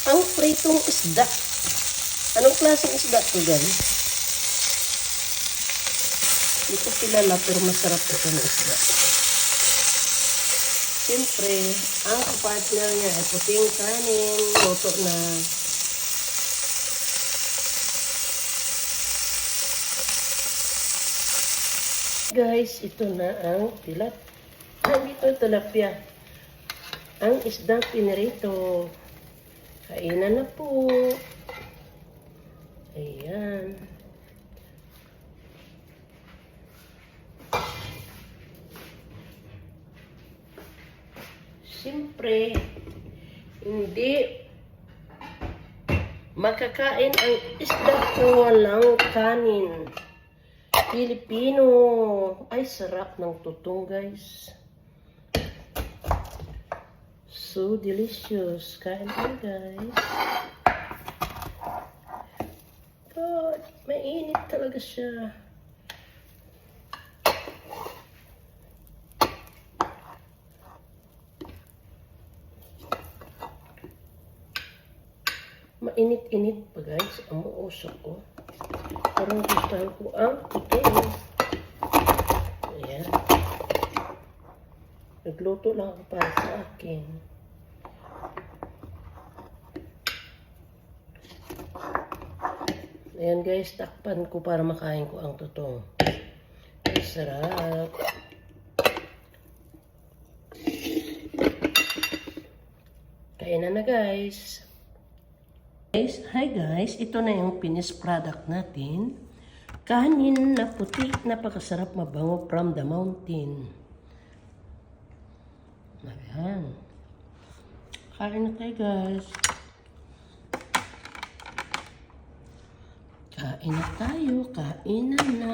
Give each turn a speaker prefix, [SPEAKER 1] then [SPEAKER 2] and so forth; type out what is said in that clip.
[SPEAKER 1] ang pritong isda. Anong klaseng isda to, guys? Hindi ko kilala pero masarap ito ng isda. Siyempre, ang partner niya ay puting kanin, luto na. Guys, ito na ang tilapia. Ang isdang pinirito. Kainan na po. Ayan. Siyempre, hindi makakain ang isda kung walang kanin. Pilipino. Ay, sarap ng tutong, guys. So delicious. Kain tayo, guys. God, mainit talaga siya. Mainit-init pa, guys. Ang mausap ko. Parang gustahan ko ang tutong. Ayan. Nagluto lang ako para sa akin. Ayan, guys, takpan ko para makain ko ang tutong. Ay, sarap. Kainan na, guys. Hi guys, ito na yung finished product natin. Kanin na puti, napakasarap, mabango from the mountain. Ayan. Kain na tayo, guys. Kain na tayo, kainan na.